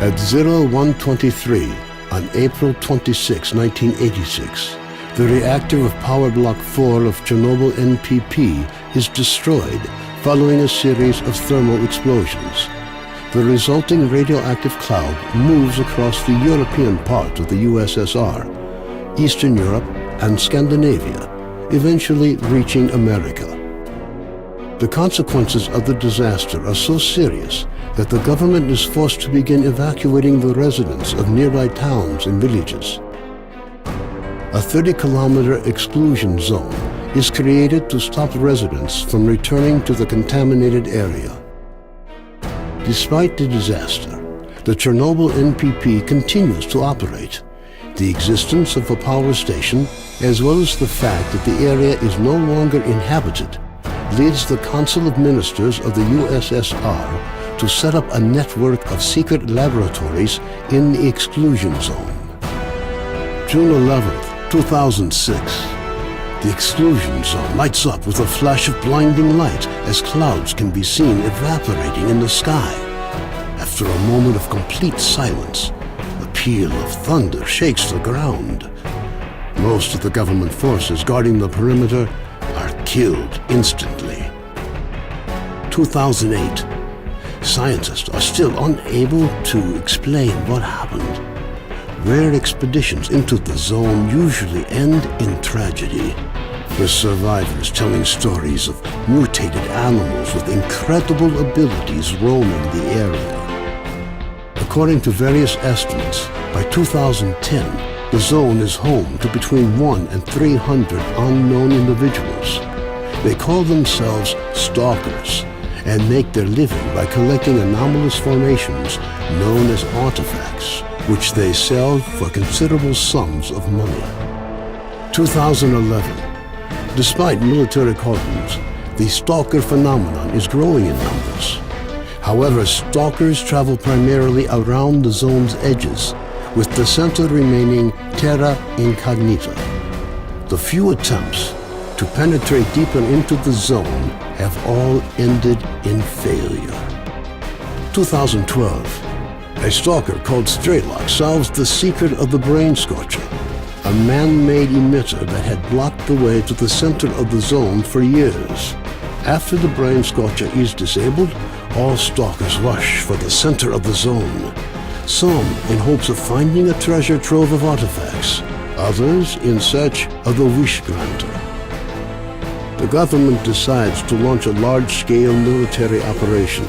At 0123 on April 26, 1986, the reactor of Power Block 4 of Chernobyl NPP is destroyed following a series of thermal explosions. The resulting radioactive cloud moves across the European part of the USSR, Eastern Europe, and Scandinavia, eventually reaching America. The consequences of the disaster are so serious that the government is forced to begin evacuating the residents of nearby towns and villages. A 30-kilometer exclusion zone is created to stop residents from returning to the contaminated area. Despite the disaster, the Chernobyl NPP continues to operate. The existence of a power station, as well as the fact that the area is no longer inhabited, leads the Council of Ministers of the USSR to set up a network of secret laboratories in the exclusion zone. June 11, 2006. The exclusion zone lights up with a flash of blinding light as clouds can be seen evaporating in the sky. After a moment of complete silence, a peal of thunder shakes the ground. Most of the government forces guarding the perimeter are killed instantly. 2008. Scientists are still unable to explain what happened. Rare expeditions into the zone usually end in tragedy, with survivors telling stories of mutated animals with incredible abilities roaming the area. According to various estimates, by 2010, the zone is home to between 100 and 300 unknown individuals. They call themselves stalkers and make their living by collecting anomalous formations known as artifacts, which they sell for considerable sums of money. 2011. Despite military cordons, the stalker phenomenon is growing in numbers. However, stalkers travel primarily around the zone's edges, with the center remaining terra incognita. The few attempts to penetrate deeper into the zone have all ended in failure. 2012. A stalker called Strelok solves the secret of the brain scorcher, a man-made emitter that had blocked the way to the center of the zone for years. After the brain scorcher is disabled, all stalkers rush for the center of the zone. Some in hopes of finding a treasure trove of artifacts, others in search of the wish granter. The government decides to launch a large-scale military operation.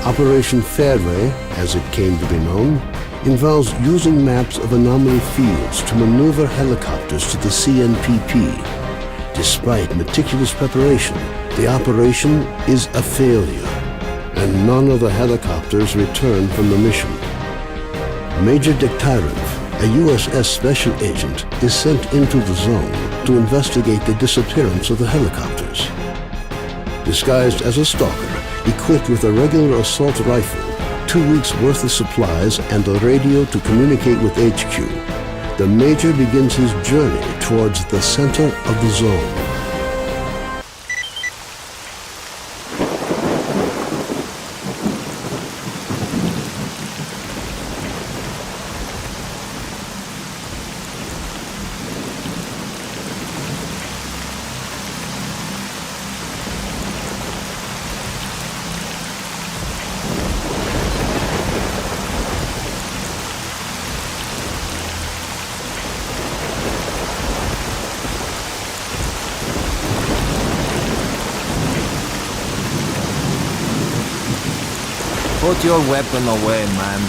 Operation Fairway, as it came to be known, involves using maps of anomaly fields to maneuver helicopters to the CNPP. Despite meticulous preparation, the operation is a failure, and none of the helicopters return from the mission. Major Degtyarev, a USS special agent, is sent into the zone to investigate the disappearance of the helicopters. Disguised as a stalker, equipped with a regular assault rifle, 2 weeks' worth of supplies, and a radio to communicate with HQ, the Major begins his journey towards the center of the zone. Put your weapon away, man.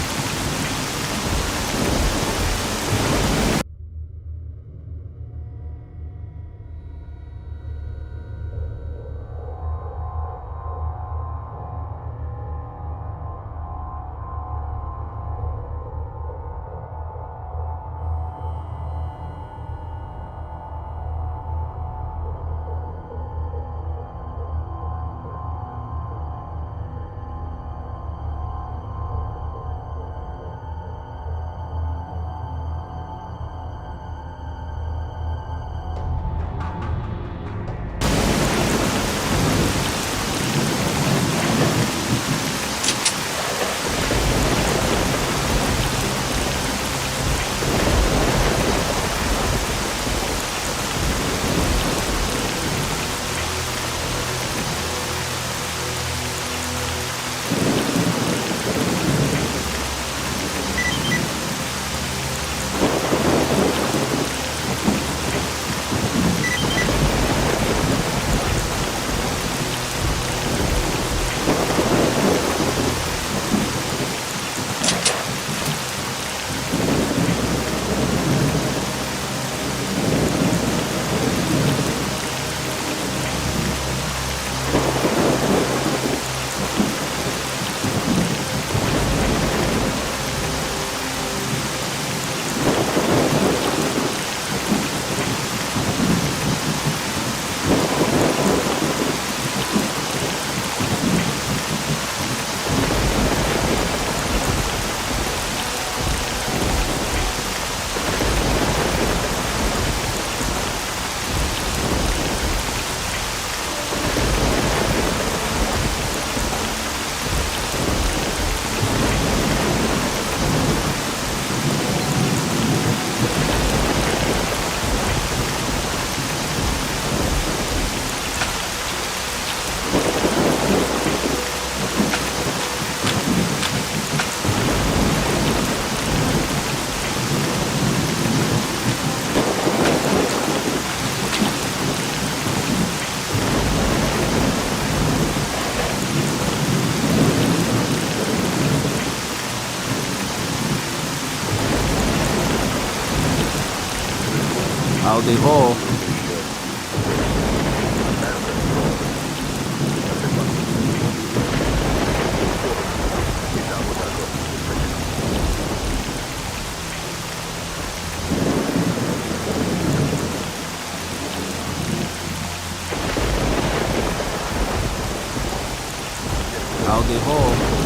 Howdy ho. Howdy ho.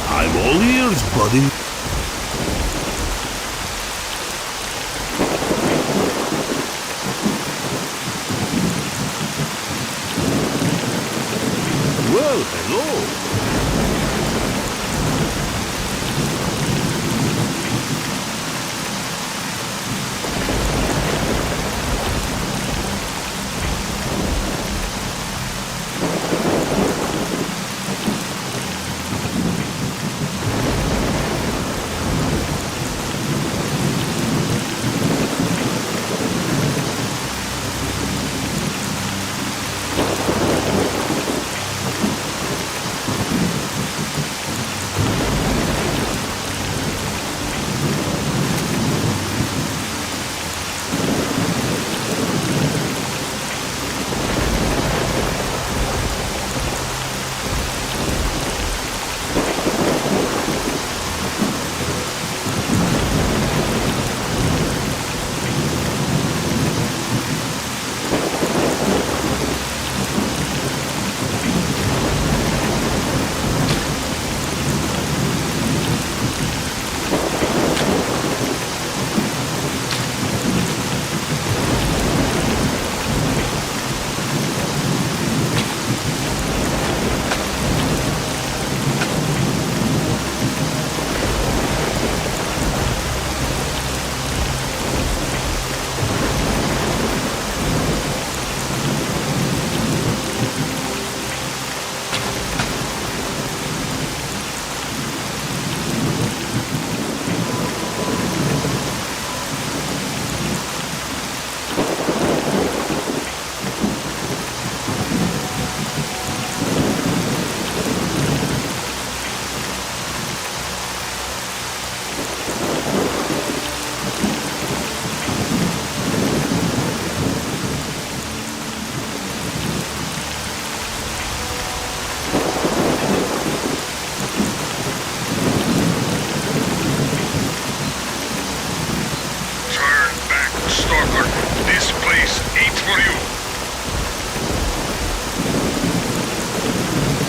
I'm all ears, buddy. Well, hello.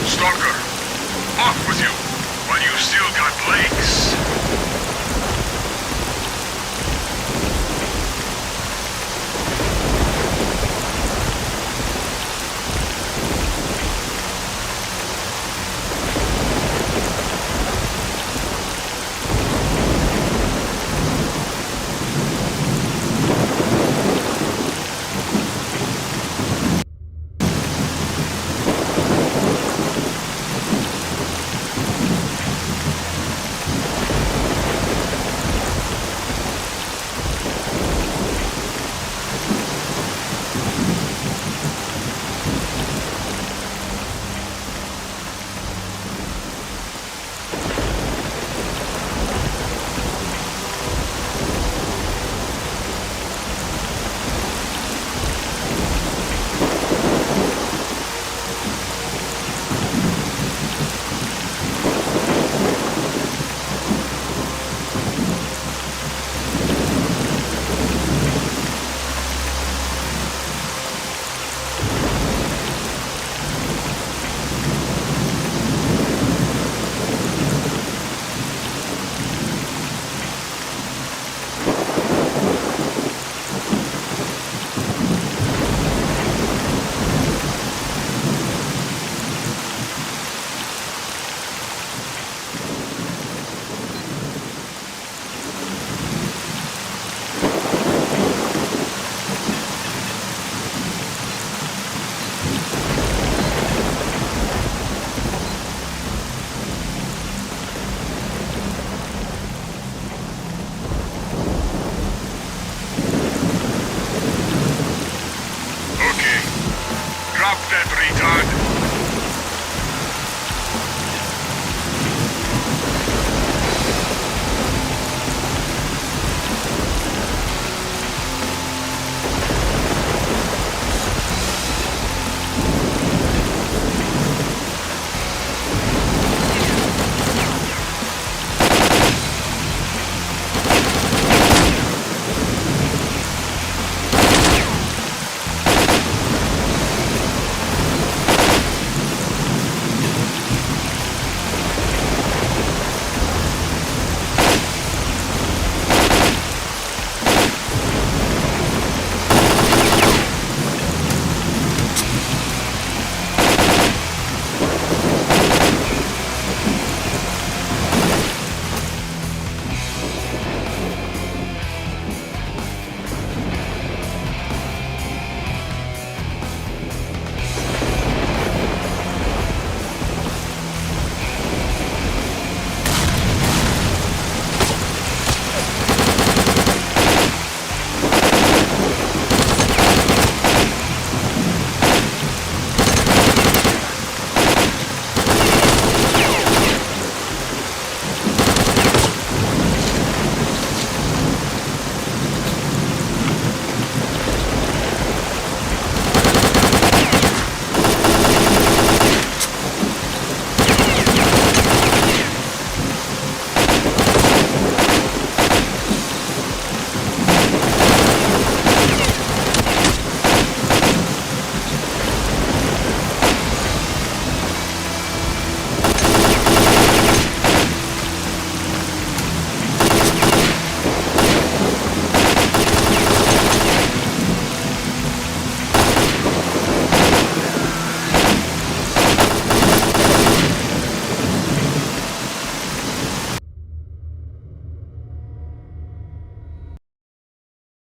Stalker, off with you!